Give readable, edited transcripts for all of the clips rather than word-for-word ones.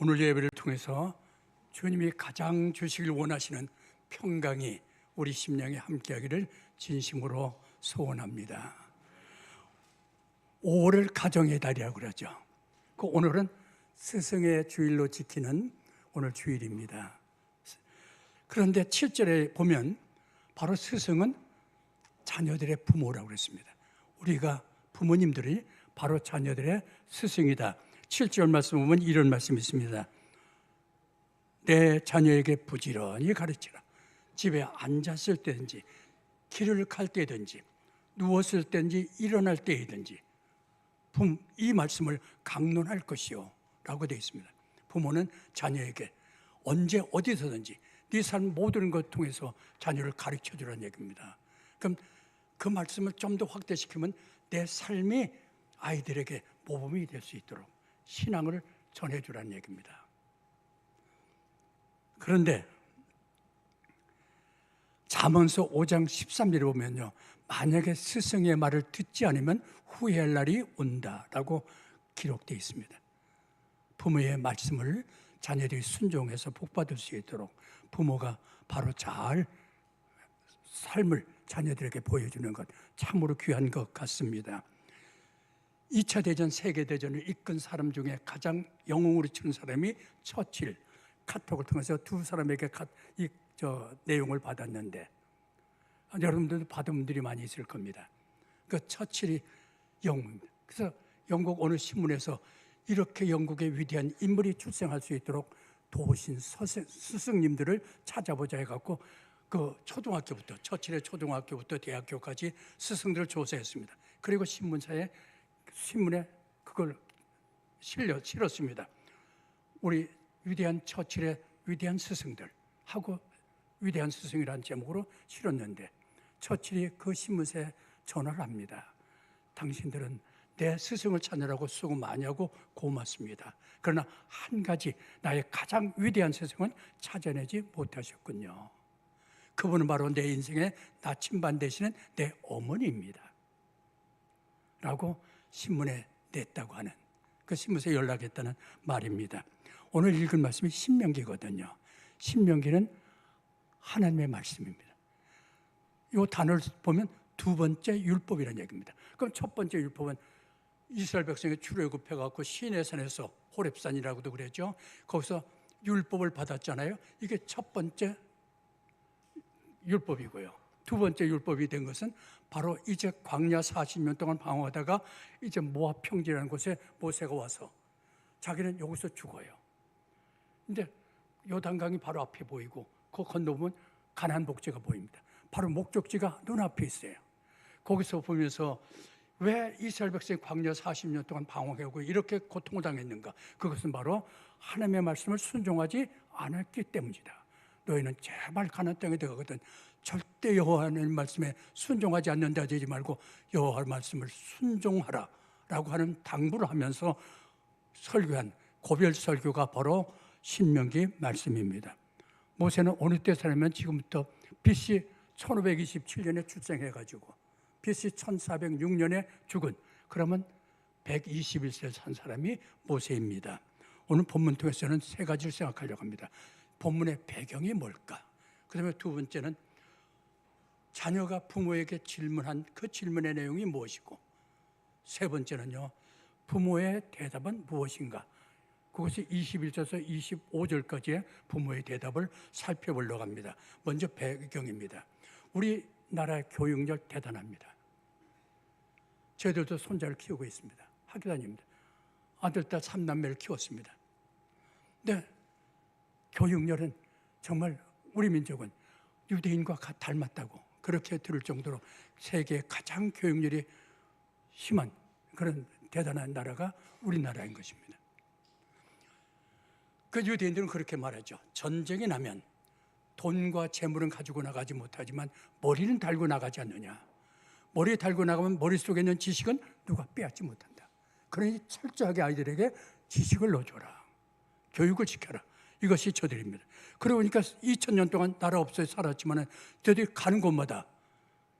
오늘 예배를 통해서 주님이 가장 주시길 원하시는 평강이 우리 심령에 함께하기를 진심으로 소원합니다. 5월을 가정의 달이라고 그러죠. 그 오늘은 스승의 주일로 지키는 오늘 주일입니다. 그런데 7절에 보면 바로 스승은 자녀들의 부모라고 그랬습니다. 우리가 부모님들이 바로 자녀들의 스승이다. 7절 말씀 보면 이런 말씀이 있습니다. 내 자녀에게 부지런히 가르치라. 집에 앉았을 때든지 길을 갈 때든지 누웠을 때든지 일어날 때이든지 이 말씀을 강론할 것이요 라고 되어 있습니다. 부모는 자녀에게 언제 어디서든지 네 삶 모든 것 통해서 자녀를 가르쳐 주라는 얘기입니다. 그럼 그 말씀을 좀 더 확대시키면 내 삶이 아이들에게 모범이 될 수 있도록 신앙을 전해주라는 얘기입니다. 그런데 잠언서 5장 13절에 보면요, 만약에 스승의 말을 듣지 않으면 후회할 날이 온다라고 기록되어 있습니다. 부모의 말씀을 자녀들이 순종해서 복받을 수 있도록 부모가 바로 잘 삶을 자녀들에게 보여주는 것 참으로 귀한 것 같습니다. 2차 대전, 세계대전을 이끈 사람 중에 가장 영웅으로 치는 사람이 처칠, 카톡을 통해서 두 사람에게 내용을 받았는데 여러분들도 받은 분들이 많이 있을 겁니다. 그 처칠이 영웅입니다. 그래서 영국 어느 신문에서 이렇게 영국의 위대한 인물이 출생할 수 있도록 도우신 스승님들을 찾아보자 해갖고 그 초등학교부터, 처칠의 초등학교부터 대학교까지 스승들을 조사했습니다. 그리고 신문에 그걸 실었습니다. 우리 위대한 처칠의 위대한 스승들 하고 위대한 스승이라는 제목으로 실었는데 처칠이 그 신문사에 전화를 합니다. 당신들은 내 스승을 찾느라고 수고 많이 하고 고맙습니다. 그러나 한 가지 나의 가장 위대한 스승은 찾아내지 못하셨군요. 그분은 바로 내 인생의 나침반 되시는 내 어머니입니다. 라고 신문에 냈다고 하는, 그 신문사에 연락했다는 말입니다. 오늘 읽은 말씀이 신명기거든요. 신명기는 하나님의 말씀입니다. 이 단어를 보면 두 번째 율법이라는 얘기입니다. 그럼 첫 번째 율법은 이스라엘 백성이 출애굽해갖고 시내산에서 호렙산이라고도 그랬죠. 거기서 율법을 받았잖아요. 이게 첫 번째 율법이고요. 두 번째 율법이 된 것은 바로 이제 광야 40년 동안 방황하다가 이제 모압 평지라는 곳에 모세가 와서 자기는 여기서 죽어요. 근데 요단강이 바로 앞에 보이고 그 건너보면 가나안 복지가 보입니다. 바로 목적지가 눈앞에 있어요. 거기서 보면서 왜 이스라엘 백성이 광야 40년 동안 방황하고 이렇게 고통을 당했는가? 그것은 바로 하나님의 말씀을 순종하지 않았기 때문이다. 너희는 제발 가나안 땅에 들어가거든 절대 여호와의 말씀에 순종하지 않는다 되지 말고 여호와의 말씀을 순종하라 라고 하는 당부를 하면서 설교한 고별 설교가 바로 신명기 말씀입니다. 모세는 어느 때 살았냐면 지금부터 BC 1527년에 출생해가지고 BC 1406년에 죽은, 그러면 121세 산 사람이 모세입니다. 오늘 본문 통해서는 세 가지를 생각하려고 합니다. 본문의 배경이 뭘까? 그 다음에 두 번째는 자녀가 부모에게 질문한 그 질문의 내용이 무엇이고, 세 번째는요, 부모의 대답은 무엇인가? 그것이 21절에서 25절까지의 부모의 대답을 살펴보려고 합니다. 먼저 배경입니다. 우리나라의 교육열 대단합니다. 저희들도 손자를 키우고 있습니다. 학교 다닙니다. 아들, 딸 3남매를 키웠습니다. 근데 교육열은 정말 우리 민족은 유대인과 닮았다고 그렇게 들을 정도로 세계의 가장 교육열이 심한 그런 대단한 나라가 우리나라인 것입니다. 그 유대인들은 그렇게 말하죠. 전쟁이 나면 돈과 재물은 가지고 나가지 못하지만 머리는 달고 나가지 않느냐. 머리 달고 나가면 머릿속에 있는 지식은 누가 빼앗지 못한다. 그러니 철저하게 아이들에게 지식을 넣어줘라. 교육을 시켜라. 이것이 저들입니다. 그러고 보니까 2000년 동안 나라 없어에 살았지만 저들이 가는 곳마다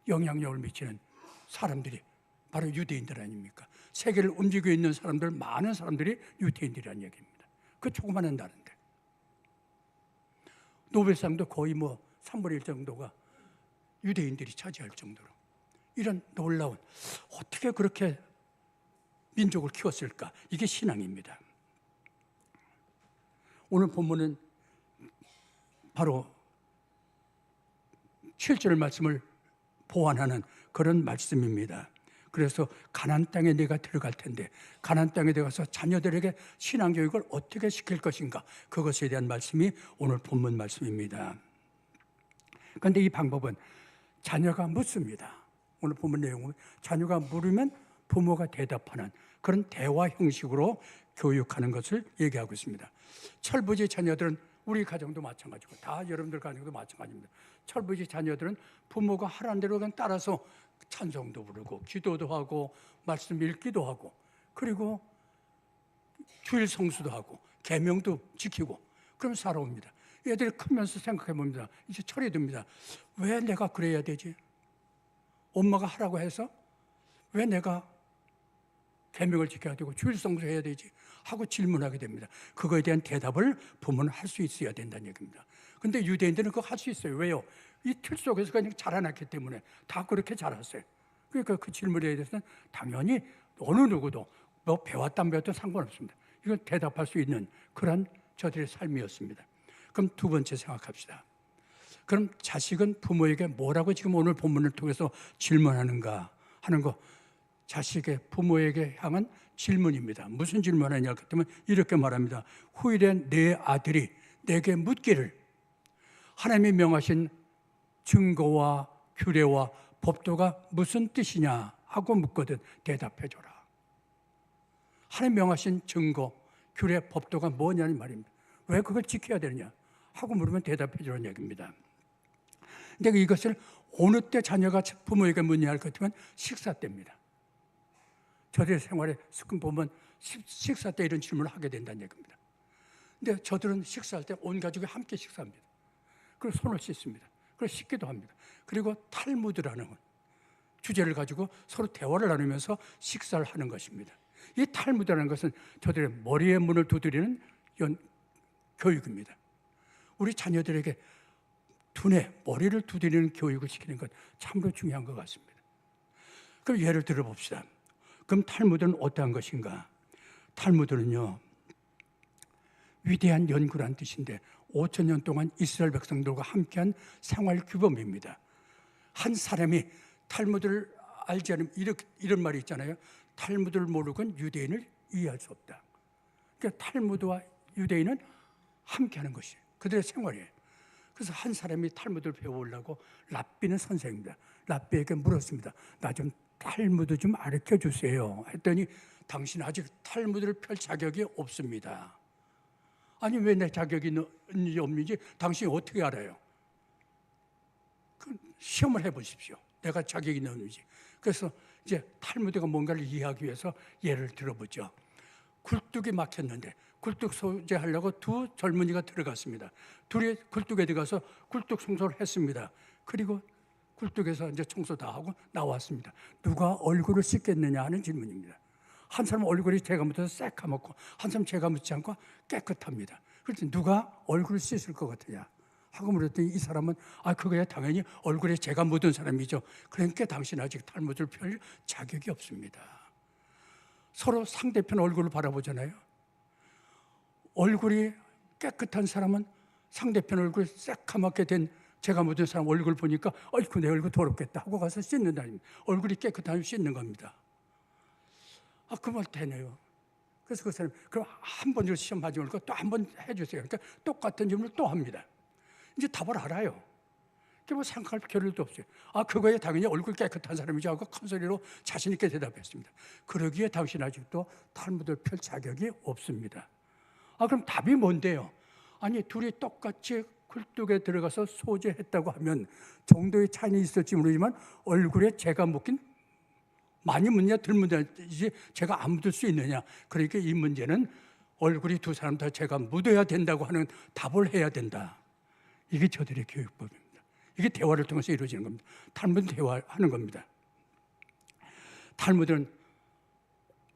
영향력을 미치는 사람들이 바로 유대인들 아닙니까? 세계를 움직이고 있는 사람들, 많은 사람들이 유대인들이라는 얘기입니다. 그 조그마한 나라인데. 노벨상도 거의 3분의 1 정도가 유대인들이 차지할 정도로. 이런 놀라운, 어떻게 그렇게 민족을 키웠을까? 이게 신앙입니다. 오늘 본문은 바로 7절 말씀을 보완하는 그런 말씀입니다. 그래서 가나안 땅에 내가 들어갈 텐데 가나안 땅에 들어가서 자녀들에게 신앙교육을 어떻게 시킬 것인가, 그것에 대한 말씀이 오늘 본문 말씀입니다. 그런데 이 방법은 자녀가 묻습니다. 오늘 본문 내용은 자녀가 물으면 부모가 대답하는 그런 대화 형식으로 교육하는 것을 얘기하고 있습니다. 철부지 자녀들은, 우리 가정도 마찬가지고 다 여러분들 가정도 마찬가지입니다. 철부지 자녀들은 부모가 하라는 대로 그냥 따라서 찬송도 부르고 기도도 하고 말씀 읽기도 하고 그리고 주일 성수도 하고 계명도 지키고 그럼 살아옵니다. 애들이 크면서 생각해 봅니다. 이제 철이 듭니다. 왜 내가 그래야 되지? 엄마가 하라고 해서 왜 내가 계명을 지켜야 되고 주일 성수해야 되지? 하고 질문하게 됩니다. 그거에 대한 대답을 부모는 할 수 있어야 된다는 얘기입니다. 그런데 유대인들은 그거 할 수 있어요. 왜요? 이 틀 속에서 그냥 자라났기 때문에 다 그렇게 자랐어요. 그러니까 그 질문에 대해서는 당연히 어느 누구도 배웠다 안 배웠다 상관없습니다. 이건 대답할 수 있는 그런 저들의 삶이었습니다. 그럼 두 번째 생각합시다. 그럼 자식은 부모에게 뭐라고 지금 오늘 본문을 통해서 질문하는가 하는 거, 자식의 부모에게 향한 질문입니다. 무슨 질문하냐 그랬더니 이렇게 말합니다. 후일에 내 아들이 내게 묻기를 하나님이 명하신 증거와 규례와 법도가 무슨 뜻이냐 하고 묻거든 대답해 줘라. 하나님 명하신 증거, 규례, 법도가 뭐냐는 말입니다. 왜 그걸 지켜야 되느냐 하고 물으면 대답해 주라는 얘기입니다. 근데 이것을 어느 때 자녀가 부모에게 묻냐 할 것 같으면 식사 때입니다. 저들의 생활에 습관 보면 식사 때 이런 질문을 하게 된다는 얘기입니다. 근데 저들은 식사할 때 온 가족이 함께 식사합니다. 그리고 손을 씻습니다. 그리고 씻기도 합니다. 그리고 탈무드라는 주제를 가지고 서로 대화를 나누면서 식사를 하는 것입니다. 이 탈무드라는 것은 저들의 머리에 문을 두드리는 교육입니다. 우리 자녀들에게 두뇌, 머리를 두드리는 교육을 시키는 것 참으로 중요한 것 같습니다. 그럼 예를 들어 봅시다. 그럼 탈무드는 어떠한 것인가? 탈무드는요, 위대한 연구란 뜻인데 5,000년 동안 이스라엘 백성들과 함께한 생활 규범입니다. 한 사람이 탈무드를 알지 않으면 이런 말이 있잖아요. 탈무드를 모르고는 유대인을 이해할 수 없다. 그러니까 탈무드와 유대인은 함께하는 것이에요. 그들의 생활이에요. 그래서 한 사람이 탈무드를 배워오려고 랍비는 선생입니다. 랍비에게 물었습니다. 나 좀 탈무드 좀 가르쳐 주세요. 했더니 당신 아직 탈무드를 펼 자격이 없습니다. 아니 왜 내 자격이 있는지 없는지 당신이 어떻게 알아요? 시험을 해보십시오. 내가 자격이 있는지. 그래서 이제 탈무드가 뭔가를 이해하기 위해서 예를 들어보죠. 굴뚝이 막혔는데 굴뚝 소재하려고 두 젊은이가 들어갔습니다. 둘이 굴뚝에 들어가서 굴뚝 청소를 했습니다. 그리고 굴뚝에서 이제 청소 다 하고 나왔습니다. 누가 얼굴을 씻겠느냐 하는 질문입니다. 한 사람 얼굴이 제가 묻어서 새까맣고 한 사람 제가 묻지 않고 깨끗합니다. 그래서 누가 얼굴을 씻을 것 같으냐 하고 물었더니 이 사람은 그거야 당연히 얼굴에 제가 묻은 사람이죠. 그러니까 당신 아직 탈무드를 펼 자격이 없습니다. 서로 상대편 얼굴을 바라보잖아요. 얼굴이 깨끗한 사람은 상대편 얼굴이 새까맣게 된 제가 묻은 사람 얼굴 보니까 어이구 내 얼굴 더럽겠다 하고 가서 씻는다. 얼굴이 깨끗하면 씻는 겁니다. 그 말 되네요. 그래서 그 사람 그럼 한 번 시험 하지 말고 또 한 번 해주세요. 그러니까 똑같은 질문을 또 합니다. 이제 답을 알아요. 뭐 생각할 겨를도 없어요. 그거에 당연히 얼굴 깨끗한 사람이죠 하고 큰 소리로 자신 있게 대답했습니다. 그러기에 당신 아직도 탈무드를 펼 자격이 없습니다. 그럼 답이 뭔데요? 아니 둘이 똑같이 굴뚝에 들어가서 소재했다고 하면 정도의 차이는 있을지 모르지만 얼굴에 제가 묻긴 많이 묻냐 덜 묻냐지 제가 안 묻을 수 있느냐. 그러니까 이 문제는 얼굴이 두 사람 다 제가 묻어야 된다고 하는 답을 해야 된다. 이게 저들의 교육법입니다. 이게 대화를 통해서 이루어지는 겁니다. 탈무드는 대화하는 겁니다. 탈무드는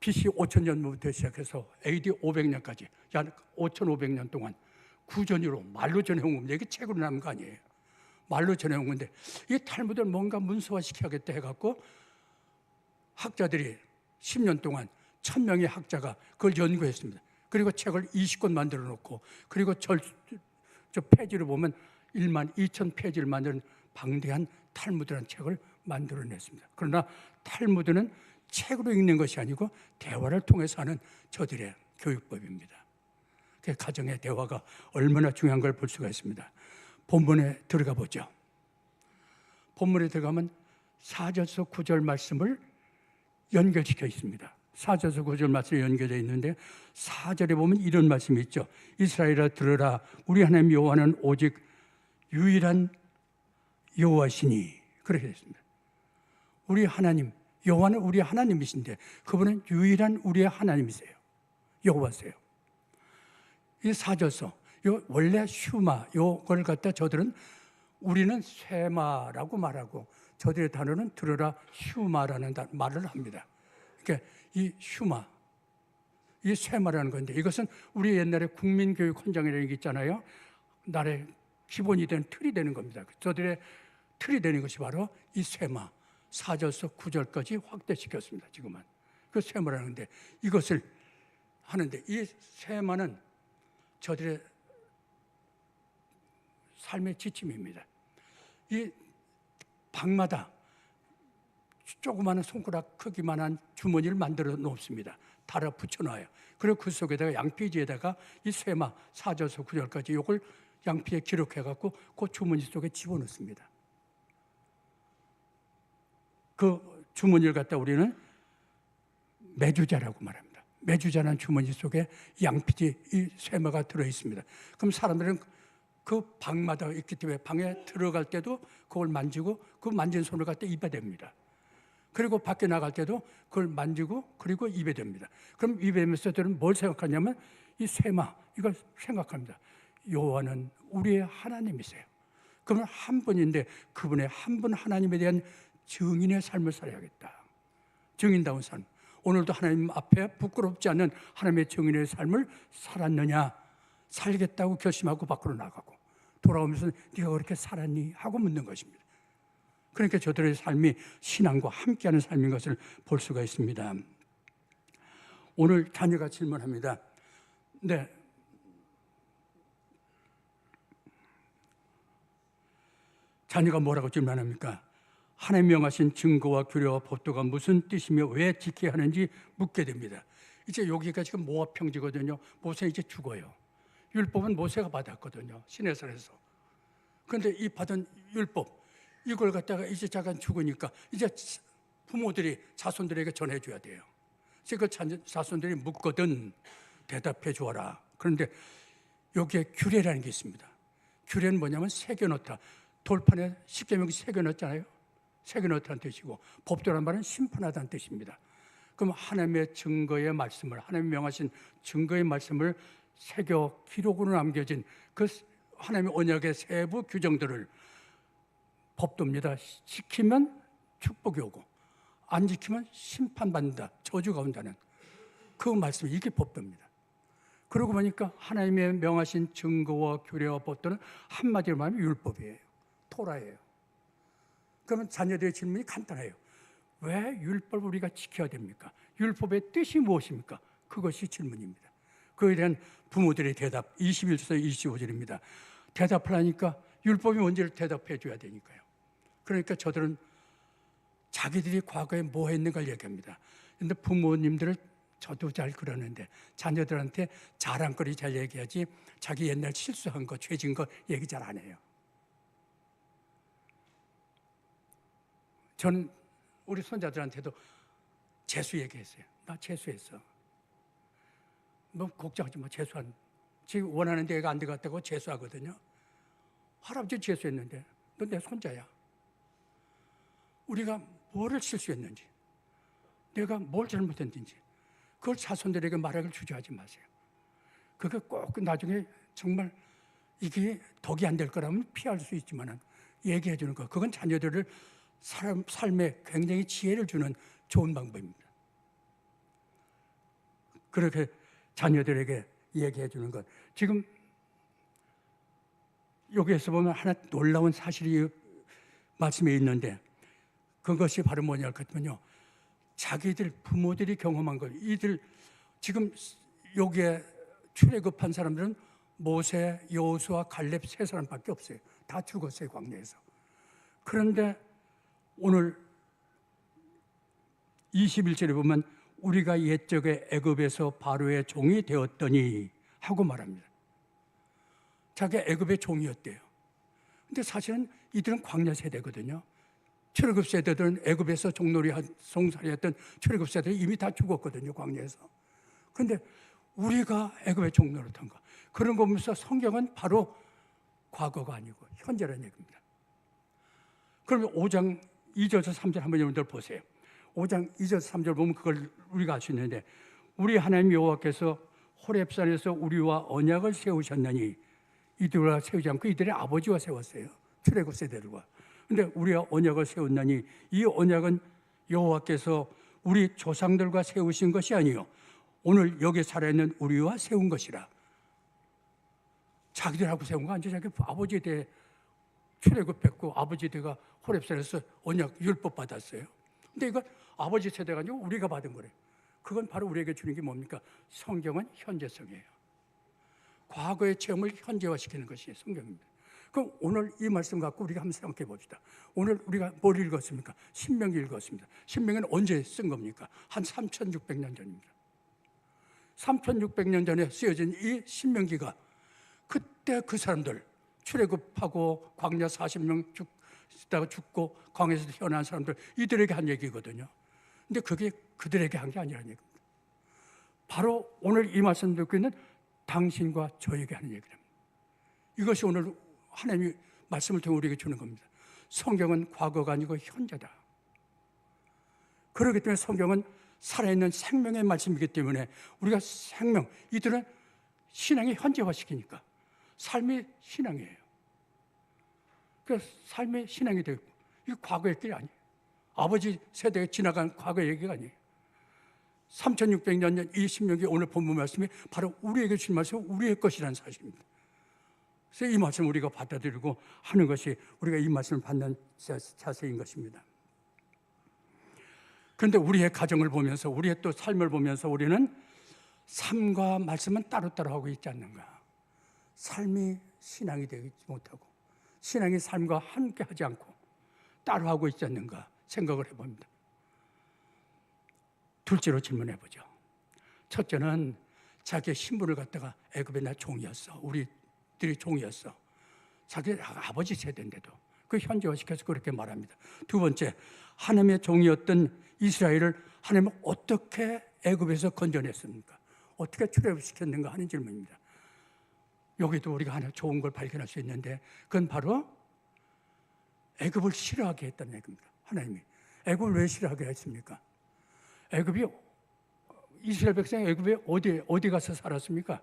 BC 5000년부터 시작해서 AD 500년까지 약 5500년 동안 구전으로 말로 전해온 겁니다. 이게 책으로 남은 거 아니에요. 말로 전해온 건데 이 탈무드를 뭔가 문서화시켜야겠다 해갖고 학자들이 10년 동안 1000명의 학자가 그걸 연구했습니다. 그리고 책을 20권 만들어 놓고 그리고 저 페이지를 보면 12,000페이지를 만든 방대한 탈무드라는 책을 만들어냈습니다. 그러나 탈무드는 책으로 읽는 것이 아니고 대화를 통해서 하는 저들의 교육법입니다. 그 가정의 대화가 얼마나 중요한 걸 볼 수가 있습니다. 본문에 들어가 보죠. 본문에 들어가면 4절에서 9절 말씀을 연결시켜 있습니다. 4절에서 9절 말씀이 연결되어 있는데 4절에 보면 이런 말씀이 있죠. 이스라엘아 들으라, 우리 하나님 여호와는 오직 유일한 여호와시니. 그렇게 됐습니다. 우리 하나님 여호와는 우리 하나님이신데 그분은 유일한 우리의 하나님이세요. 여호와세요. 이 4절서 원래 슈마 요걸 갖다 저들은 우리는 쇠마라고 말하고 저들의 단어는 들으라 슈마라는 말을 합니다. 그러니까 이 슈마, 이 쇠마라는 건데 이것은 우리 옛날에 국민교육 헌장이라는 게 있잖아요. 나라의 기본이 되는 틀이 되는 겁니다. 저들의 틀이 되는 것이 바로 이 쇠마. 4절에서 9절까지 확대시켰습니다. 지금은 그 쇠마라는데 이것을 하는데 이 쇠마는 저들의 삶의 지침입니다. 이 방마다 조그마한 손가락 크기만한 주머니를 만들어 놓습니다. 달아 붙여놔요. 그리고 그 속에다가 양피지에다가 이 쇠마 4절에서 9절까지 이걸 양피에 기록해갖고 그 주머니 속에 집어넣습니다. 그 주머니를 갖다 우리는 매주자라고 말합니다. 매주자라는 주머니 속에 양피지 이 쇠마가 들어있습니다. 그럼 사람들은 그 방마다 있기 때문에 방에 들어갈 때도 그걸 만지고 그 만진 손을 갖다 입에 댑니다. 그리고 밖에 나갈 때도 그걸 만지고 그리고 입에 댑니다. 그럼 입에 대면서 저들은 뭘 생각하냐면 이 쇠마 이걸 생각합니다. 여호와는 우리의 하나님이세요. 그러면 한 분인데 그분의 한 분 하나님에 대한 증인의 삶을 살아야겠다. 증인다운 삶. 오늘도 하나님 앞에 부끄럽지 않는 하나님의 증인의 삶을 살았느냐, 살겠다고 결심하고 밖으로 나가고 돌아오면서 네가 그렇게 살았니? 하고 묻는 것입니다. 그러니까 저들의 삶이 신앙과 함께하는 삶인 것을 볼 수가 있습니다. 오늘 자녀가 질문합니다. 네. 자녀가 뭐라고 질문합니까? 하나님 명하신 증거와 규례와 법도가 무슨 뜻이며 왜 지켜야 하는지 묻게 됩니다. 이제 여기가 지금 모압 평지거든요. 모세 이제 죽어요. 율법은 모세가 받았거든요. 시내산에서. 그런데 이 받은 율법 이걸 갖다가 이제 잠깐 죽으니까 이제 부모들이 자손들에게 전해줘야 돼요. 그 자손들이 묻거든 대답해 주어라. 그런데 여기에 규례라는 게 있습니다. 규례는 뭐냐면 새겨놓다. 돌판에 십계명이 새겨놓잖아요. 새겨놓다는 뜻이고 법도란 말은 심판하다는 뜻입니다. 그럼 하나님의 증거의 말씀을 하나님 명하신 증거의 말씀을 새겨 기록으로 남겨진 그 하나님의 언약의 세부 규정들을 법도입니다. 지키면 축복이 오고 안 지키면 심판받는다. 저주가 온다는 그 말씀 이게 법도입니다. 그러고 보니까 하나님의 명하신 증거와 규례와 법도는 한마디로 말하면 율법이에요. 토라예요. 그러면 자녀들의 질문이 간단해요. 왜 율법을 우리가 지켜야 됩니까? 율법의 뜻이 무엇입니까? 그것이 질문입니다. 그에 대한 부모들의 대답 21절에서 25절입니다. 대답을 하니까 율법이 뭔지를 대답해 줘야 되니까요. 그러니까 저들은 자기들이 과거에 뭐 했는가를 얘기합니다. 그런데 부모님들을 저도 잘 그러는데 자녀들한테 자랑거리 잘 얘기하지 자기 옛날 실수한 거, 죄진 거 얘기 잘 안 해요. 저는 우리 손자들한테도 재수 얘기했어요. 나 재수했어. 뭐 걱정하지 마. 재수한. 지금 원하는 데가 안 들어갔다고 재수하거든요. 할아버지 재수했는데 너 내 손자야. 우리가 뭐를 실수했는지 내가 뭘 잘못했는지 그걸 자손들에게 말하기를 주저하지 마세요. 그게 꼭 나중에 정말 이게 덕이 안 될 거라면 피할 수 있지만 얘기해 주는 거 그건 자녀들을 삶에 굉장히 지혜를 주는 좋은 방법입니다. 그렇게 자녀들에게 얘기해 주는 것. 지금 여기에서 보면 하나 놀라운 사실이 말씀에 있는데, 그것이 바로 뭐냐 하면요, 자기들 부모들이 경험한 것. 이들 지금 여기에 출애굽한 사람들은 모세, 여호수아, 갈렙 세 사람밖에 없어요. 다 죽었어요, 광야에서. 그런데 오늘 21절에 보면 우리가 옛적에 애굽에서 바로의 종이 되었더니 하고 말합니다. 자기 애굽의 종이었대요. 근데 사실은 이들은 광야 세대거든요. 출애굽 세대들은 애굽에서 종살이했던 출애굽 세대들이 이미 다 죽었거든요, 광야에서. 그런데 우리가 애굽의 종노릇한 거, 그런 거 보면서 성경은 바로 과거가 아니고 현재라는 얘기입니다. 그러면 5장 2절에서 3절 한번 여러분들 보세요. 5장 2절에서 3절 보면 그걸 우리가 알 수 있는데, 우리 하나님 여호와께서 호렙산에서 우리와 언약을 세우셨나니, 이들과 세우지 않고 이들의 아버지와 세웠어요, 출애굽 세대들과. 그런데 우리가 언약을 세웠나니 이 언약은 여호와께서 우리 조상들과 세우신 것이 아니요 오늘 여기 살아있는 우리와 세운 것이라. 자기들하고 세운 거 아니죠. 자기 아버지 대 출애굽 뵙고 아버지 대가 호렙산에서 언약 율법 받았어요. 근데 이건 아버지 세대가 아니고 우리가 받은 거래요. 그건 바로 우리에게 주는 게 뭡니까? 성경은 현재성이에요. 과거의 체험을 현재화시키는 것이 성경입니다. 그럼 오늘 이 말씀 갖고 우리가 한번 생각해 봅시다. 오늘 우리가 뭘 읽었습니까? 신명기 읽었습니다. 신명기는 언제 쓴 겁니까? 한 3,600년 전입니다. 3,600년 전에 쓰여진 이 신명기가 그때 그 사람들, 출애굽하고 광야 40년 있다가 죽고 광야에서 태어난 사람들, 이들에게 한 얘기거든요. 근데 그게 그들에게 한 게 아니라는 얘기입니다. 바로 오늘 이 말씀 듣고 있는 당신과 저에게 하는 얘기입니다. 이것이 오늘 하나님이 말씀을 통해 우리에게 주는 겁니다. 성경은 과거가 아니고 현재다. 그렇기 때문에 성경은 살아있는 생명의 말씀이기 때문에 우리가 생명, 이들은 신앙이 현재화시키니까 삶이 신앙이에요. 그래서 삶의 신앙이 되고, 이게 과거의 길이 아니에요. 아버지 세대에 지나간 과거의 얘기가 아니에요. 3,600년 전 이 신명기 오늘 본문 말씀이 바로 우리에게 주신 말씀은 우리의 것이라는 사실입니다. 그래서 이 말씀을 우리가 받아들이고 하는 것이 우리가 이 말씀을 받는 자세인 것입니다. 그런데 우리의 가정을 보면서, 우리의 또 삶을 보면서 우리는 삶과 말씀은 따로따로 하고 있지 않는가. 삶이 신앙이 되지 못하고 신앙이 삶과 함께 하지 않고 따로 하고 있지 않는가 생각을 해봅니다. 둘째로 질문해보죠. 첫째는 자기의 신분을 갖다가 애굽의 나 종이었어, 우리들이 종이었어, 자기 아버지 세대인데도 그 현재화시켜서 그렇게 말합니다. 두 번째, 하나님의 종이었던 이스라엘을 하나님은 어떻게 애굽에서 건져냈습니까? 어떻게 출애굽시켰는가 하는 질문입니다. 여기도 우리가 하나 좋은 걸 발견할 수 있는데, 그건 바로 애굽을 싫어하게 했다는 얘기입니다. 하나님이 애굽을 왜 싫어하게 했습니까? 애굽이, 이스라엘 백성이 애굽에 어디 가서 살았습니까?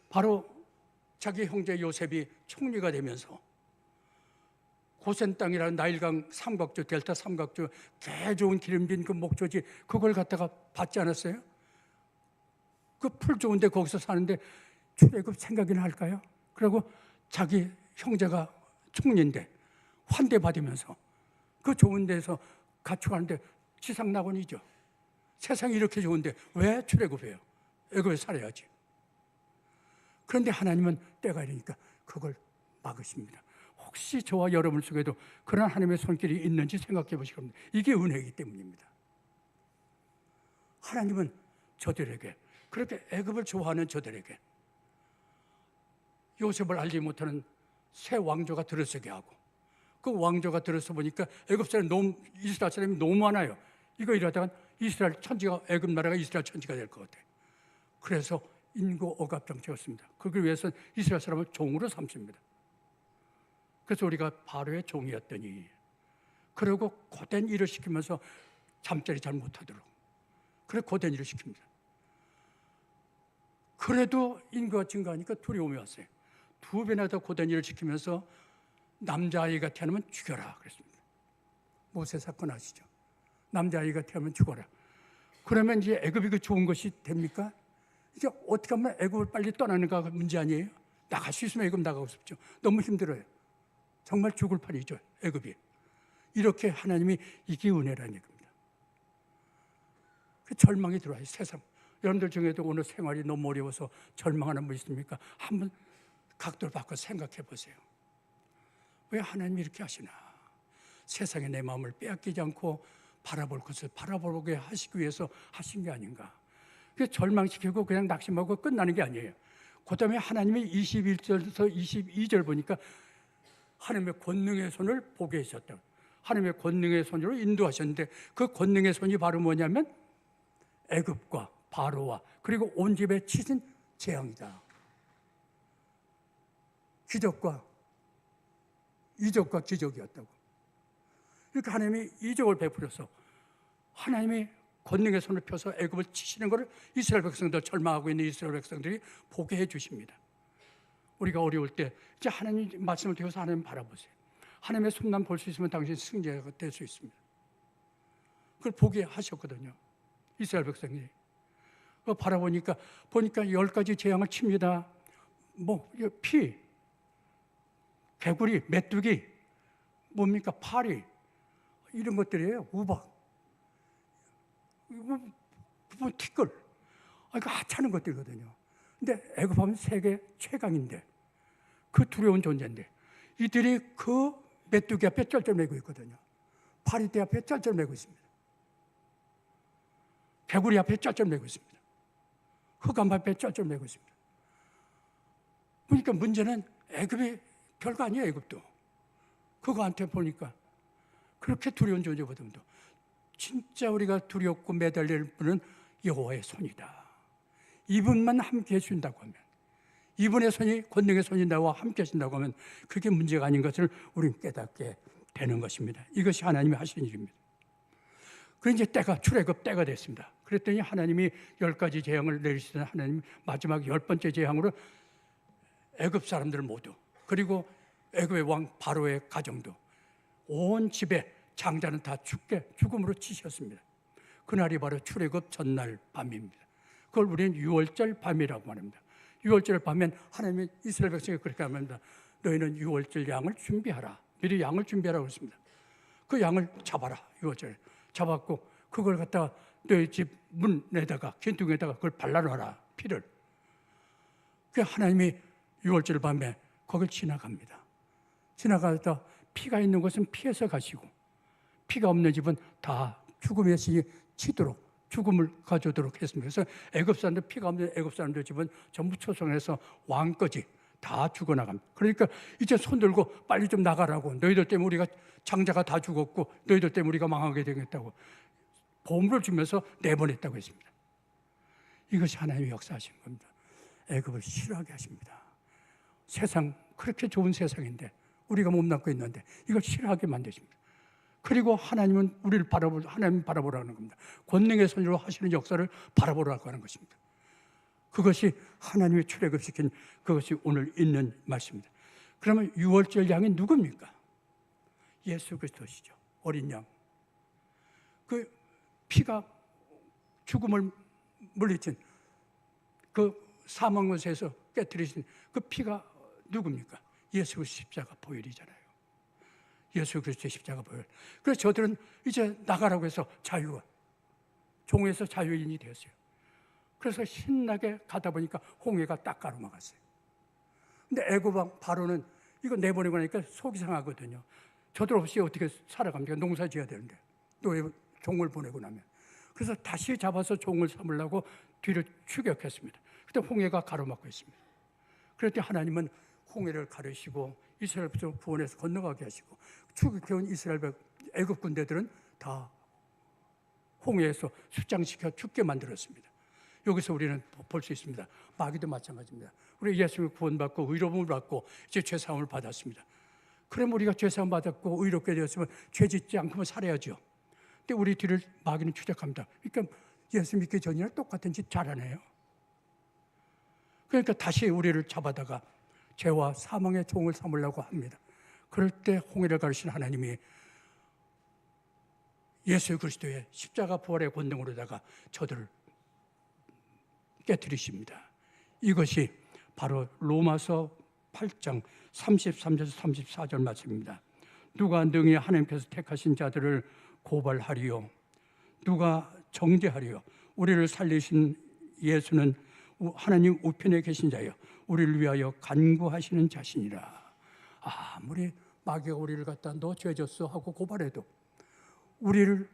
바로 자기 형제 요셉이 총리가 되면서 고센 땅이라는 나일강 삼각주, 델타 삼각주, 개 좋은 기름진 그 목조지, 그걸 갖다가 받지 않았어요? 그 풀 좋은데 거기서 사는데 출애굽 생각이나 할까요? 그리고 자기 형제가 총리인데 환대 받으면서 그 좋은 데서 가축하는데 지상낙원이죠. 세상이 이렇게 좋은데 왜 출애굽해요? 애굽에 살아야지. 그런데 하나님은 때가 이르니까 그걸 막으십니다. 혹시 저와 여러분 속에도 그런 하나님의 손길이 있는지 생각해 보시기 바랍니다. 이게 은혜이기 때문입니다. 하나님은 저들에게, 그렇게 애굽을 좋아하는 저들에게 요셉을 알지 못하는 새 왕조가 들어서게 하고, 그 왕조가 들어서 보니까 애굽 사람 이스라엘 사람이 너무 많아요. 이거 이러다가 이스라엘 천지가, 애굽 나라가 이스라엘 천지가 될 것 같아요. 그래서 인구 억압 정책이었습니다. 그걸 위해서 이스라엘 사람을 종으로 삼습니다. 그래서 우리가 바로의 종이었더니, 그리고 고된 일을 시키면서 잠자리 잘 못하도록, 그래 고된 일을 시킵니다. 그래도 인구가 증가하니까 두려움이 왔어요. 2배나 더 고된 일을 시키면서 남자아이가 태어나면 죽여라 그랬습니다. 모세 사건 아시죠? 남자아이가 태어나면 죽어라. 그러면 이제 애굽이 그 좋은 것이 됩니까? 이제 어떻게 하면 애굽을 빨리 떠나는가가 문제 아니에요? 나갈 수 있으면 애굽 나가고 싶죠. 너무 힘들어요. 정말 죽을 판이죠, 애굽이. 이렇게 하나님이 이게 은혜라는 얘기입니다. 그 절망이 들어와요, 세상. 여러분들 중에도 오늘 생활이 너무 어려워서 절망하는 분 있습니까? 한번 각도를 바꿔 생각해 보세요. 왜 하나님이 이렇게 하시나? 세상에 내 마음을 빼앗기지 않고 바라볼 것을 바라보게 하시기 위해서 하신 게 아닌가? 절망시키고 그냥 낙심하고 끝나는 게 아니에요. 그 다음에 하나님이 21절에서 22절 보니까 하나님의 권능의 손을 보게 하셨다. 하나님의 권능의 손으로 인도하셨는데 그 권능의 손이 바로 뭐냐면 애굽과 바로와 그리고 온 집에 치신 재앙이다. 이적과 기적이었다고. 그러니까 하나님이 이적을 베풀어서 하나님이 권능의 손을 펴서 애굽을 치시는 것을 이스라엘 백성들, 절망하고 있는 이스라엘 백성들이 보게 해 주십니다. 우리가 어려울 때 이제 하나님 말씀을 통해서 하나님 바라보세요. 하나님의 손만 볼 수 있으면 당신 승자가 될 수 있습니다. 그걸 보게 하셨거든요, 이스라엘 백성이. 바라보니까 10가지 재앙을 칩니다. 피, 개구리, 메뚜기, 뭡니까? 파리, 이런 것들이에요. 우박, 티끌, 이거 하찮은 것들이거든요. 근데 애굽하면 세계 최강인데, 그 두려운 존재인데, 이들이 그 메뚜기 앞에 쩔쩔매고 있거든요. 파리떼 앞에 쩔쩔매고 있습니다. 개구리 앞에 쩔쩔매고 있습니다. 흑암 앞에 쩔쩔매고 있습니다. 그러니까 문제는 애굽이 별거 아니에요, 애굽도. 그거한테 보니까 그렇게 두려운 존재거든요. 진짜 우리가 두렵고 매달릴 분은 여호와의 손이다. 이분만 함께 해준다고 하면, 이분의 손이, 권능의 손이 나와 함께 하신다고 하면 그게 문제가 아닌 것을 우리는 깨닫게 되는 것입니다. 이것이 하나님이 하시는 일입니다. 그런데 이제 출애굽 때가 됐습니다. 그랬더니 하나님이 10가지 재앙을 내리시던 하나님 마지막 10번째 재앙으로 애굽 사람들 모두, 그리고 애굽의 왕 바로의 가정도, 온 집에 장자는 다 죽음으로 치셨습니다. 그날이 바로 출애굽 전날 밤입니다. 그걸 우리는 유월절 밤이라고 말합니다. 유월절 밤엔 하나님이 이스라엘 백성에 그렇게 합니다. 너희는 유월절 양을 준비하라. 미리 양을 준비하라고 했습니다. 그 양을 잡아라. 유월절에 잡았고 그걸 갖다가 너희 집 문에다가 긴둥에다가 그걸 발라놔라. 피를. 그 하나님이 유월절 밤에 거길 지나갑니다. 지나가다 피가 있는 곳은 피해서 가시고 피가 없는 집은 다 죽음의 신이 치도록, 죽음을 가져오도록 했습니다. 그래서 애굽 사람들, 피가 없는 애굽 사람들 집은 전부 초청해서 왕까지 다 죽어나갑니다. 그러니까 이제 손 들고 빨리 좀 나가라고, 너희들 때문에 우리가 장자가 다 죽었고 너희들 때문에 우리가 망하게 되겠다고 보험을 주면서 내보냈다고 했습니다. 이것이 하나님의 역사하신 겁니다. 애굽을 싫어하게 하십니다. 세상, 그렇게 좋은 세상인데 우리가 몸담고 있는데 이걸 싫어하게 만드십니다. 그리고 하나님은 우리를 하나님 바라보라는 겁니다. 권능의 손으로 하시는 역사를 바라보라고 하는 것입니다. 그것이 하나님의 출애굽시킨 그것이 오늘 있는 말씀입니다. 그러면 유월절 양이 누굽니까? 예수 그리스도시죠. 어린 양. 그 피가 죽음을 물리친 그 사망못에서 깨뜨리신 그 피가 누굽니까? 예수 그리스도 십자가 보혈이잖아요. 예수 그리스도의 십자가 보혈. 그래서 저들은 이제 나가라고 해서 종에서 자유인이 되었어요. 그래서 신나게 가다 보니까 홍해가 딱 가로막았어요. 근데 애굽 왕 바로는 이거 내보내고 나니까 속이 상하거든요. 저들 없이 어떻게 살아갑니까? 농사 지어야 되는데 또 종을 보내고 나면. 그래서 다시 잡아서 종을 삼으려고 뒤를 추격했습니다. 그때 홍해가 가로막고 있습니다. 그랬더니 하나님은 홍해를 가르시고 이스라엘 백성을 구원해서 건너가게 하시고 추격해온 애굽 군대들은 다 홍해에서 수장시켜 죽게 만들었습니다. 여기서 우리는 볼 수 있습니다. 마귀도 마찬가지입니다. 우리 예수님을 구원받고 의로움을 받고 이제 죄사함을 받았습니다. 그럼 우리가 죄사함 받았고 의롭게 되었으면 죄 짓지 않고 살아야죠. 근데 우리 뒤를 마귀는 추적합니다. 그러니까 예수 믿기 전이랑 똑같은 짓 잘하네요. 그러니까 다시 우리를 잡아다가 죄와 사망의 종을 삼으려고 합니다. 그럴 때 홍해를 가르치는 하나님이 예수 그리스도의 십자가 부활의 권능으로다가 저들을 깨뜨리십니다. 이것이 바로 로마서 8장 33절에서 34절 말씀입니다. 누가 능히 하나님께서 택하신 자들을 고발하리요, 누가 정죄하리요. 우리를 살리신 예수는 하나님 우편에 계신 자요, 우리를 위하여 간구하시는 자신이라. 아무리 마귀가 우리를 갖다 너 죄졌어 하고 고발해도 우리를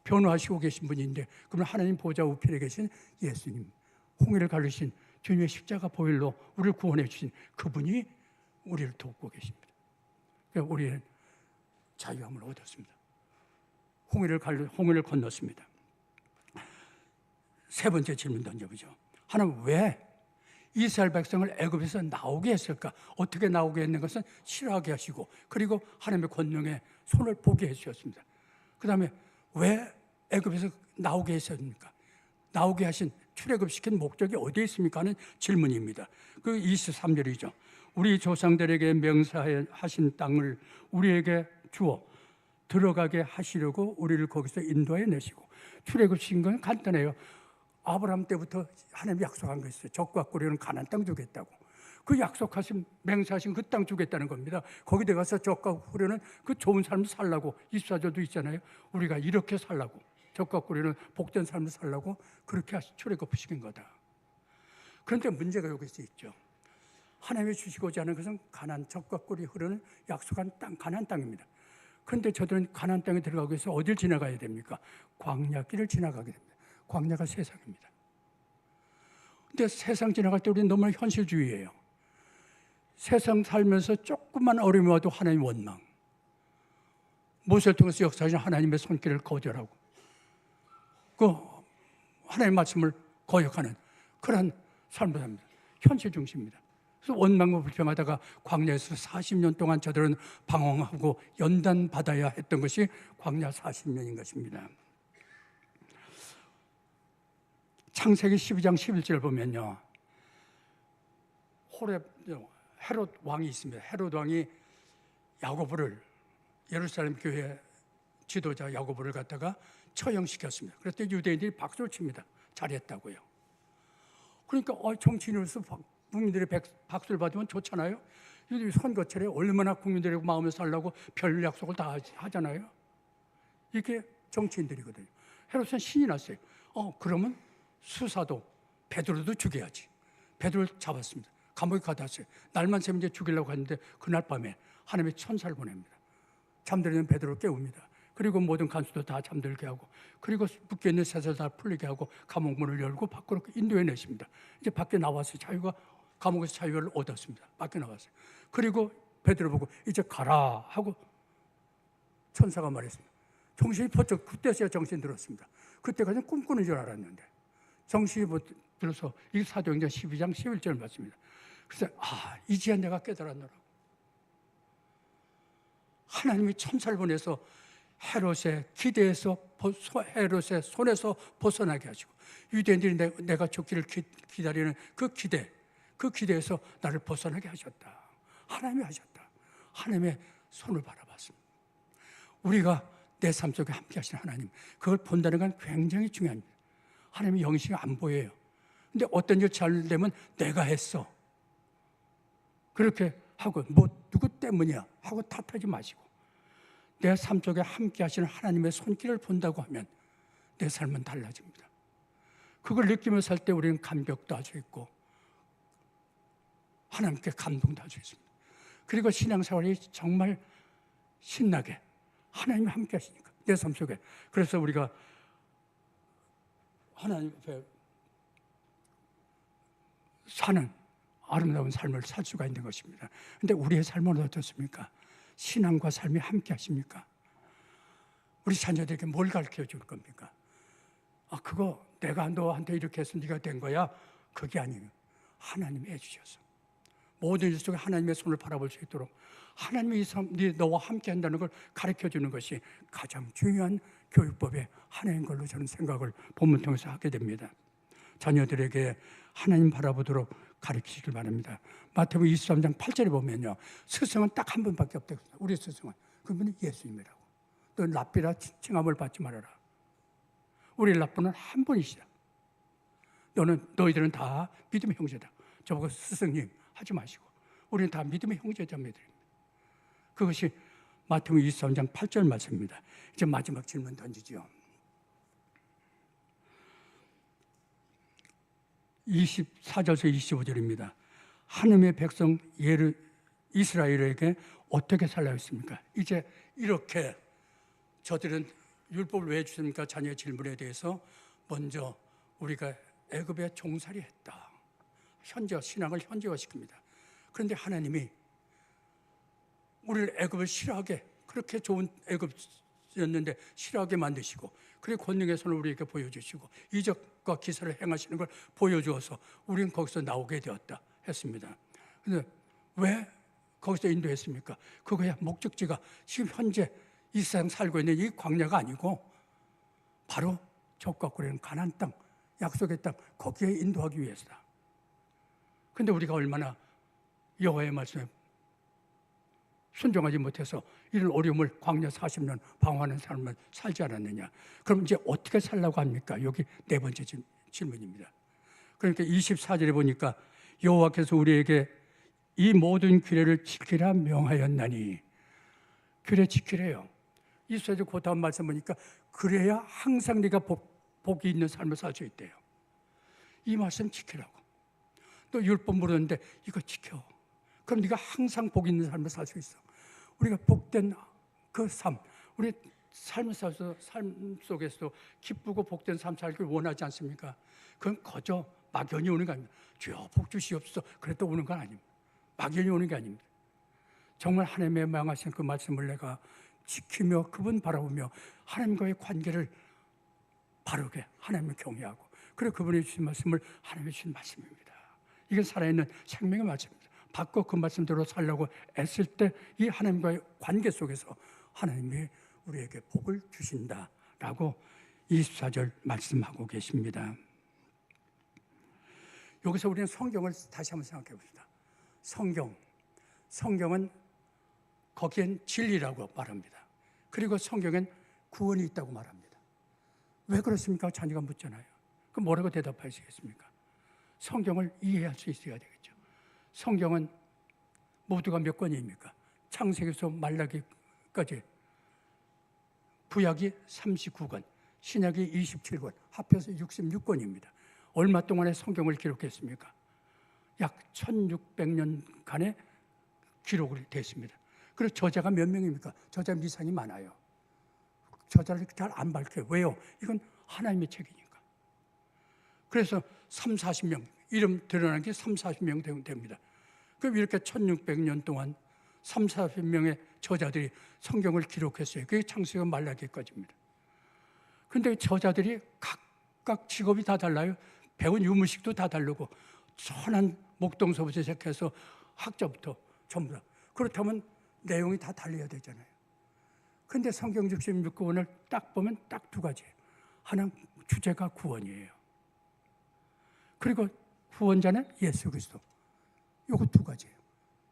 변호하시고 계신 분인데, 그러면 하나님 보좌 우편에 계신 예수님, 홍해를 가르신 주님의 십자가 보혈로 우리를 구원해 주신 그분이 우리를 돕고 계십니다. 그러니까 우리는 자유함을 얻었습니다. 홍해를 건넜습니다. 세 번째 질문 던져보죠. 하나님 왜 이스라엘 백성을 애굽에서 나오게 했을까? 어떻게 나오게 했는 것은 싫어하게 하시고, 그리고 하나님의 권능에 손을 보게 해주셨습니다. 그 다음에 왜 애굽에서 나오게 했습니까? 나오게 하신, 출애굽시킨 목적이 어디에 있습니까? 하는 질문입니다. 그 23절이죠. 우리 조상들에게 명사하신 땅을 우리에게 주어 들어가게 하시려고 우리를 거기서 인도해 내시고. 출애굽시킨 건 간단해요. 아브라함 때부터 하나님이 약속한 거 있어요. 적과 꿀이는 가나안 땅 주겠다고. 그 약속하신, 맹세하신 그 땅 주겠다는 겁니다. 거기 들어가서 적과 꿀이는 그 좋은 삶을 살라고. 24절도 있잖아요. 우리가 이렇게 살라고, 적과 꿀이는 복된 삶을 살라고 그렇게 출애굽시킨 거다. 그런데 문제가 여기서 있죠. 하나님이 주시고자 하는 것은 가나안, 적과 꿀이 흐르는 약속한 땅, 가나안 땅입니다. 그런데 저들은 가나안 땅에 들어가기 위해서 어딜 지나가야 됩니까? 광야길을 지나가게 됩니다. 광야가 세상입니다. 근데 세상 지나갈 때 우리는 너무 현실주의예요. 세상 살면서 조금만 어려움이 와도 하나님 원망, 모세를 통해서 역사하신 하나님의 손길을 거절하고 그 하나님의 말씀을 거역하는 그런 삶을 합니다. 현실 중심입니다. 그래서 원망과 불평하다가 광야에서 40년 동안 저들은 방황하고 연단받아야 했던 것이 광야 40년인 것입니다. 창세기 12장 11절 보면요, 헤롯 왕이 있습니다. 헤롯 왕이 야고보를, 예루살렘 교회 지도자 야고보를 갖다가 처형시켰습니다. 그랬더니 유대인들이 박수를 칩니다. 잘했다고요. 그러니까 정치인으로서 국민들의 박수를 받으면 좋잖아요. 선거철에 얼마나 국민들의 마음을 살라고 별 약속을 다 하잖아요. 이게 정치인들이거든요. 헤롯은 신이 났어요. 그러면 수사도 베드로도 죽여야지. 베드로를 잡았습니다. 감옥에 가다 왔어요. 날만 새면 이제 죽이려고 하는데 그날 밤에 하나님의 천사를 보냅니다. 잠들이는 베드로를 깨웁니다. 그리고 모든 간수도 다 잠들게 하고, 그리고 묶여있는 쇠사슬 다 풀리게 하고 감옥문을 열고 밖으로 인도해 내십니다. 이제 밖에 나와서 감옥에서 자유를 얻었습니다. 밖에 나왔어요. 그리고 베드로 보고 이제 가라 하고 천사가 말했습니다. 정신이 번쩍, 그때서야 정신이 들었습니다. 그때까지는 꿈꾸는 줄 알았는데 정신이 들어서 이 사도행전 12장 11절 맞습니다. 그래서 이제야 내가 깨달았노라고. 하나님이 천사를 보내서 헤롯의 기대에서, 헤롯의 손에서 벗어나게 하시고, 유대인들이 내가 죽기를 기다리는 그 기대에서 나를 벗어나게 하셨다. 하나님이 하셨다. 하나님의 손을 바라봤습니다. 우리가 내 삶 속에 함께 하시는 하나님, 그걸 본다는 건 굉장히 중요합니다. 하나님의 영식이 안 보여요. 근데 어떤 일 잘 되면 내가 했어, 그렇게 하고 누구 때문이야 하고 탓하지 마시고, 내 삶 속에 함께 하시는 하나님의 손길을 본다고 하면 내 삶은 달라집니다. 그걸 느끼며 살 때 우리는 감격도 할 수 있고 하나님께 감동도 할 수 있습니다. 그리고 신앙생활이 정말 신나게 하나님이 함께 하시니까 내 삶 속에. 그래서 우리가 하나님 앞에 사는 아름다운 삶을 살 수가 있는 것입니다. 그런데 우리의 삶은 어떻습니까? 신앙과 삶이 함께 하십니까? 우리 자녀들에게 뭘 가르쳐 줄 겁니까? 그거 내가 너한테 이렇게 해서 네가 된 거야. 그게 아니에요. 하나님이 해주셔서 모든 일 속에 하나님의 손을 바라볼 수 있도록 하나님이 너와 함께 한다는 걸 가르쳐 주는 것이 가장 중요한 교육법의 하나인 걸로 저는 생각을 본문 통해서 하게 됩니다. 자녀들에게 하나님 바라보도록 가르치시길 바랍니다. 마태복음 23장 8절에 보면요, 스승은 딱 한 분밖에 없대요. 우리 스승은 그분이 예수님이라고. 또 랍비라 칭함을 받지 말아라. 우리 랍비는 한 분이시다. 너희들은 다 믿음의 형제다. 저보고 스승님 하지 마시고 우리는 다 믿음의 형제자매들입니다. 그것이 마태복음 23장 8절 말씀입니다. 이제 마지막 질문 던지죠. 24절에서 25절입니다. 하나님의 백성 이스라엘에게 어떻게 살라고 했습니까? 이제 이렇게 저들은 율법을 왜 주십니까? 자녀의 질문에 대해서 먼저 우리가 애굽에 종살이 했다. 신앙을 현재화시킵니다. 그런데 하나님이 우리를 애굽을 싫어하게, 그렇게 좋은 애굽이었는데 싫어하게 만드시고, 그리고 권능의 손을 우리에게 보여주시고 이적과 기사를 행하시는 걸 보여주어서 우리는 거기서 나오게 되었다 했습니다. 그런데 왜 거기서 인도했습니까? 그거야 목적지가 지금 현재 이 세상 살고 있는 이 광야가 아니고 바로 적과 꾸리는 가나안 땅, 약속의 땅, 거기에 인도하기 위해서다. 그런데 우리가 얼마나 여호와의 말씀에 순종하지 못해서 이런 어려움을 광야 40년 방황하는 삶을 살지 않았느냐. 그럼 이제 어떻게 살라고 합니까? 여기 네 번째 질문입니다. 그러니까 24절에 보니까 여호와께서 우리에게 이 모든 규례를 지키라 명하였나니, 규례 지키래요. 이스라엘 그 다음 말씀 보니까 그래야 항상 네가 복이 있는 삶을 살 수 있대요. 이 말씀 지키라고. 또 율법 물었는데 이거 지켜. 그럼 네가 항상 복 있는 삶을 살 수 있어. 우리가 복된 그 삶, 우리 삶 속에서도 기쁘고 복된 삶 살기를 원하지 않습니까? 그건 거저 막연히 오는 거 아닙니다. 주여 복 주시옵소서 그래도 오는 건 아닙니다. 막연히 오는 게 아닙니다. 정말 하나님의 명하신 그 말씀을 내가 지키며 그분 바라보며 하나님과의 관계를 바르게 하나님을 경외하고, 그리고 그분이 주신 말씀을 하나님이 주신 말씀입니다. 이건 살아있는 생명의 말씀입니다. 받고 그 말씀대로 살려고 애쓸 때 이 하나님과의 관계 속에서 하나님이 우리에게 복을 주신다라고 24절 말씀하고 계십니다. 여기서 우리는 성경을 다시 한번 생각해 봅시다. 성경은 거기엔 진리라고 말합니다. 그리고 성경엔 구원이 있다고 말합니다. 왜 그렇습니까? 자녀가 묻잖아요. 그럼 뭐라고 대답하시겠습니까? 성경을 이해할 수 있어야 되겠죠. 성경은 모두가 몇 권입니까? 창세기에서 말라기까지 구약이 39권, 신약이 27권, 합해서 66권입니다. 얼마 동안에 성경을 기록했습니까? 약 1600년간의 기록을 됐습니다. 그리고 저자가 몇 명입니까? 저자 미상이 많아요. 저자를 잘 안 밝혀요. 왜요? 이건 하나님의 책이니까. 그래서 30-40명, 이름 드러난 게 30-40명 됩니다. 그럼 이렇게 1600년 동안 30-40명의 저자들이 성경을 기록했어요. 그게 창세기와 말라기까지입니다. 그런데 저자들이 각각 직업이 다 달라요. 배운 유무식도 다 다르고, 선한 목동서부터 시작해서 학자부터 전부 다. 그렇다면 내용이 다 달려야 되잖아요. 그런데 성경 66권을 딱 보면 딱 두 가지예요. 하나는 주제가 구원이에요. 그리고 후원자는 예수 그리스도. 요거 두 가지예요.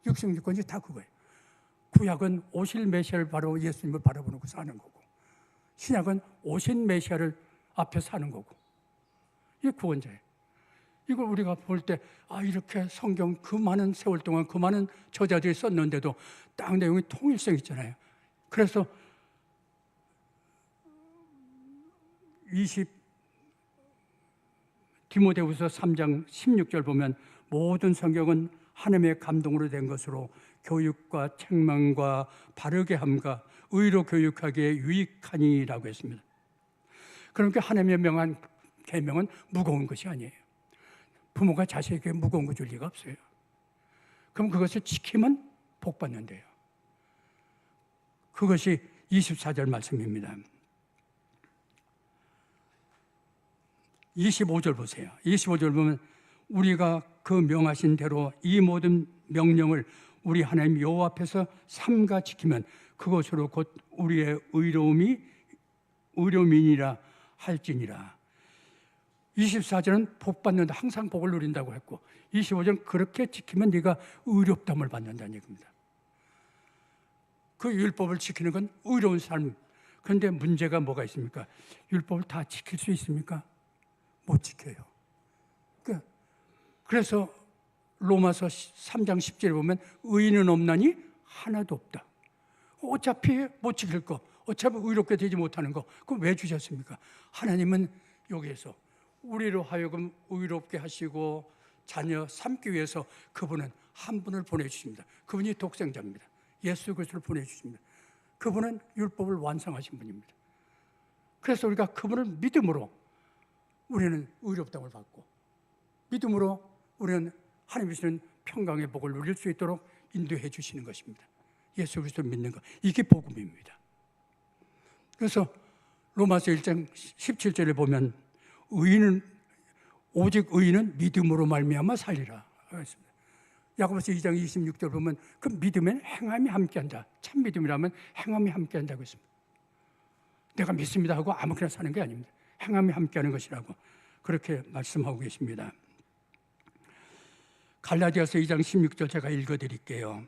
66권이 다 그거예요. 구약은 오실 메시아를 바라보고 예수님을 바라보고 사는 거고, 신약은 오신 메시아를 앞에 사는 거고, 이게 구원자예요. 이걸 우리가 볼 때 이렇게 성경 그 많은 세월 동안 그 많은 저자들이 썼는데도 딱 내용이 통일성 있잖아요. 그래서 디모데후서 3장 16절 보면 모든 성경은 하나님의 감동으로 된 것으로 교육과 책망과 바르게 함과 의로 교육하기에 유익하니라고 했습니다. 그러니까 하나님의 명한 계명은 무거운 것이 아니에요. 부모가 자식에게 무거운 거 줄 리가 없어요. 그럼 그것을 지키면 복 받는데요. 그것이 24절 말씀입니다. 25절 보세요. 25절 보면 우리가 그 명하신 대로 이 모든 명령을 우리 하나님 여호와 앞에서 삼가 지키면 그것으로 곧 우리의 의로움이니라 할지니라. 24절은 복 받는다, 항상 복을 누린다고 했고, 25절은 그렇게 지키면 네가 의롭담을 받는다는 얘기입니다. 그 율법을 지키는 건 의로운 삶. 그런데 문제가 뭐가 있습니까? 율법을 다 지킬 수 있습니까? 못 지켜요. 그래서 로마서 3장 10절에 보면 의인은 없나니 하나도 없다. 어차피 못 지킬 거, 어차피 의롭게 되지 못하는 거, 그럼 왜 주셨습니까? 하나님은 여기에서 우리로 하여금 의롭게 하시고 자녀 삼기 위해서 그분은 한 분을 보내주십니다. 그분이 독생자입니다. 예수 그리스도를 보내주십니다. 그분은 율법을 완성하신 분입니다. 그래서 우리가 그분을 믿음으로 우리는 의롭다움을 받고, 믿음으로 우리는 하나님이 주시는 평강의 복을 누릴 수 있도록 인도해 주시는 것입니다. 예수 그리스도를 믿는 것, 이게 복음입니다. 그래서 로마서 1장 17절에 보면 오직 의인은 믿음으로 말미암아 살리라 했습니다. 야고보서 2장 26절 보면 그 믿음엔 행함이 함께한다. 참 믿음이라면 행함이 함께한다고 했습니다. 내가 믿습니다 하고 아무렇게나 사는 게 아닙니다. 행함이 함께하는 것이라고 그렇게 말씀하고 계십니다. 갈라디아서 2장 16절 제가 읽어드릴게요.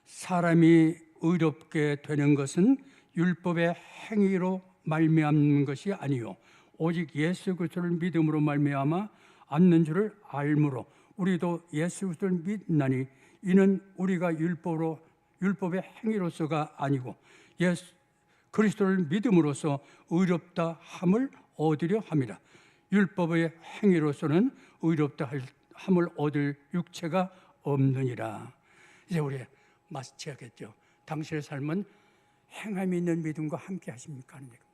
사람이 의롭게 되는 것은 율법의 행위로 말미암는 것이 아니요 오직 예수 그리스도를 믿음으로 말미암아 않는 줄을 알므로 우리도 예수 그리스도를 믿나니 이는 우리가 율법의 행위로서가 아니고 예수 그리스도를 믿음으로써 의롭다 함을 얻으려 함이라. 율법의 행위로서는 의롭다 함을 얻을 육체가 없느니라. 이제 우리 마치겠죠. 당신의 삶은 행함이 있는 믿음과 함께 하십니까? 하는 얘기입니다.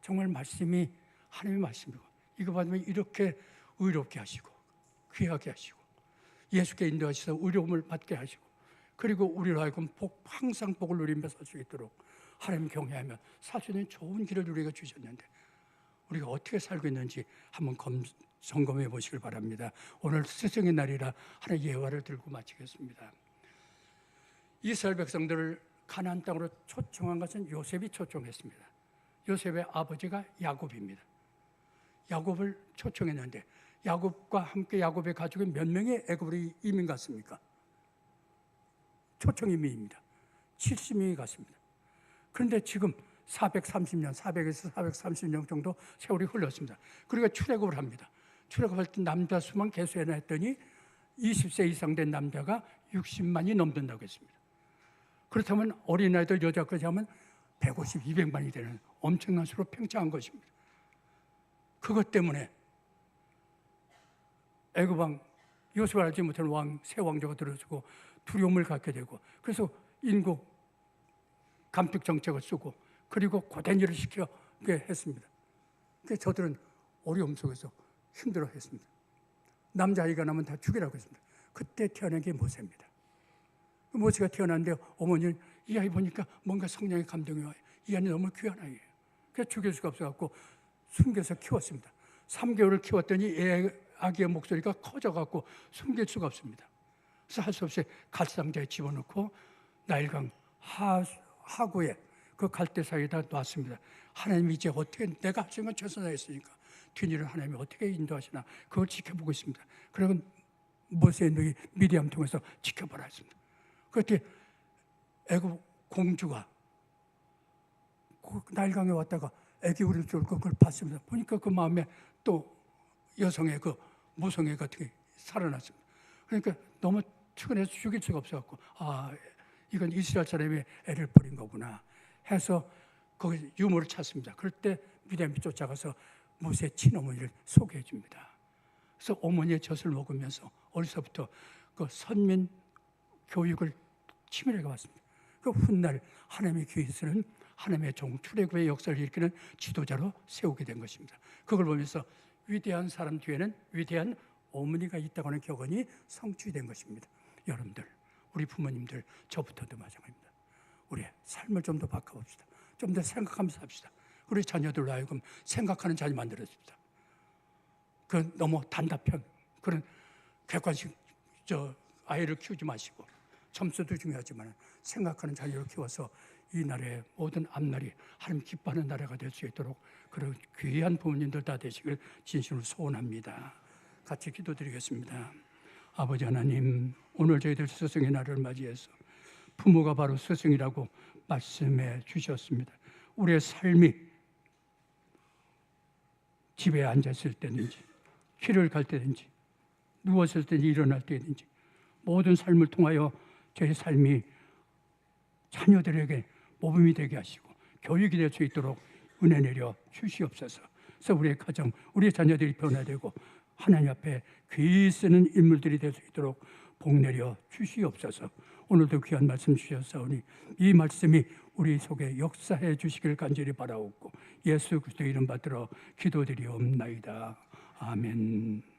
정말 말씀이 하나님의 말씀이고 이거 받으면 이렇게 의롭게 하시고 귀하게 하시고 예수께 인도하셔서 의로움을 받게 하시고 그리고 우리로 하여금 항상 복을 누리며 살 수 있도록 하나님 경외하며 살 수 있는 좋은 길을 우리가 주셨는데 우리가 어떻게 살고 있는지 한번 점검해 보시길 바랍니다. 오늘 스승의 날이라 하나의 예화를 들고 마치겠습니다. 이스라엘 백성들을 가나안 땅으로 초청한 것은 요셉이 초청했습니다. 요셉의 아버지가 야곱입니다. 야곱을 초청했는데 야곱과 함께 야곱의 가족이 몇 명의 애굽으로 이민 갔습니까? 초청 이민입니다. 70명이 갔습니다. 그런데 지금 430년, 400에서 430년 정도 세월이 흘렀습니다. 그리고 출애굽을 합니다. 출애굽할 때 남자 수만 계수해라 했더니 20세 이상 된 남자가 60만이 넘는다고 했습니다. 그렇다면 어린아이들 여자까지 하면 150, 200만이 되는 엄청난 수로 팽창한 것입니다. 그것 때문에 애굽 왕 요셉을 알지 못하는 새 왕조가 들어서고 두려움을 갖게 되고 그래서 인구 감축 정책을 쓰고 그리고 고된 일을 시키게 했습니다. 그래서 저들은 어려움 속에서 힘들어했습니다. 남자아이가 나면 다 죽이라고 했습니다. 그때 태어난 게 모세입니다. 모세가 태어났는데 어머니는 이 아이 보니까 뭔가 성령의 감동이 와요. 이 아이 너무 귀한 아이예요. 그래서 죽일 수가 없어갖고 숨겨서 키웠습니다. 3개월을 키웠더니 아기의 목소리가 커져갖고 숨길 수가 없습니다. 그래서 할 수 없이 갈상자에 집어넣고 나일강 하구에 그 갈대 사이에다 놨습니다. 하나님이 이제 어떻게 내가 할 수 있는 건 최선을 했으니까 뒤일을 하나님이 어떻게 인도하시나 그걸 지켜보고 있습니다. 그리고 모세의 누이 미디암 통해서 지켜보라 했습니다. 그때 애굽 공주가 나일강에 왔다가 애기 우릴 줄 그걸 봤습니다. 보니까 그 마음에 또 여성의 그 모성애 같은 게 살아났습니다. 그러니까 너무 측은해서 죽일 수가 없어갖고 이건 이스라엘 사람이 애를 버린 거구나 해서 거기 유모를 찾습니다. 그럴 때 미디암이 쫓아가서 모세의 친어머니를 소개해 줍니다. 그래서 어머니의 젖을 먹으면서 어려서부터 그 선민 교육을 치밀하게 받습니다. 그 훗날 하나님의 귀에서는 하나님의 종 출애굽의 역사를 일으키는 지도자로 세우게 된 것입니다. 그걸 보면서 위대한 사람 뒤에는 위대한 어머니가 있다고 하는 격언이 성취된 것입니다. 여러분들, 우리 부모님들, 저부터도 마찬가지입니다. 우리의 삶을 좀 더 바꿔봅시다. 좀 더 생각하면서 합시다. 우리 자녀들로 하여금 생각하는 자녀 만들어줍시다. 그 너무 단답형 그런 객관식 아이를 키우지 마시고 점수도 중요하지만 생각하는 자녀를 키워서 이 나라의 모든 앞날이 하나님 기뻐하는 나라가 될 수 있도록 그런 귀한 부모님들 다 되시길 진심으로 소원합니다. 같이 기도드리겠습니다. 아버지 하나님, 오늘 저희들 스승의 날을 맞이해서 부모가 바로 스승이라고 말씀해 주셨습니다. 우리의 삶이 집에 앉았을 때든지 길을 갈 때든지 누웠을 때든지 일어날 때든지 모든 삶을 통하여 저의 삶이 자녀들에게 모범이 되게 하시고 교육이 될 수 있도록 은혜 내려 주시옵소서. 그래서 우리의 가정, 우리의 자녀들이 변화되고 하나님 앞에 귀히 쓰는 인물들이 될 수 있도록 복 내려 주시옵소서. 오늘도 귀한 말씀 주셨사오니 이 말씀이 우리 속에 역사해 주시길 간절히 바라옵고 예수 그리스도 이름 받들어 기도드리옵나이다. 아멘.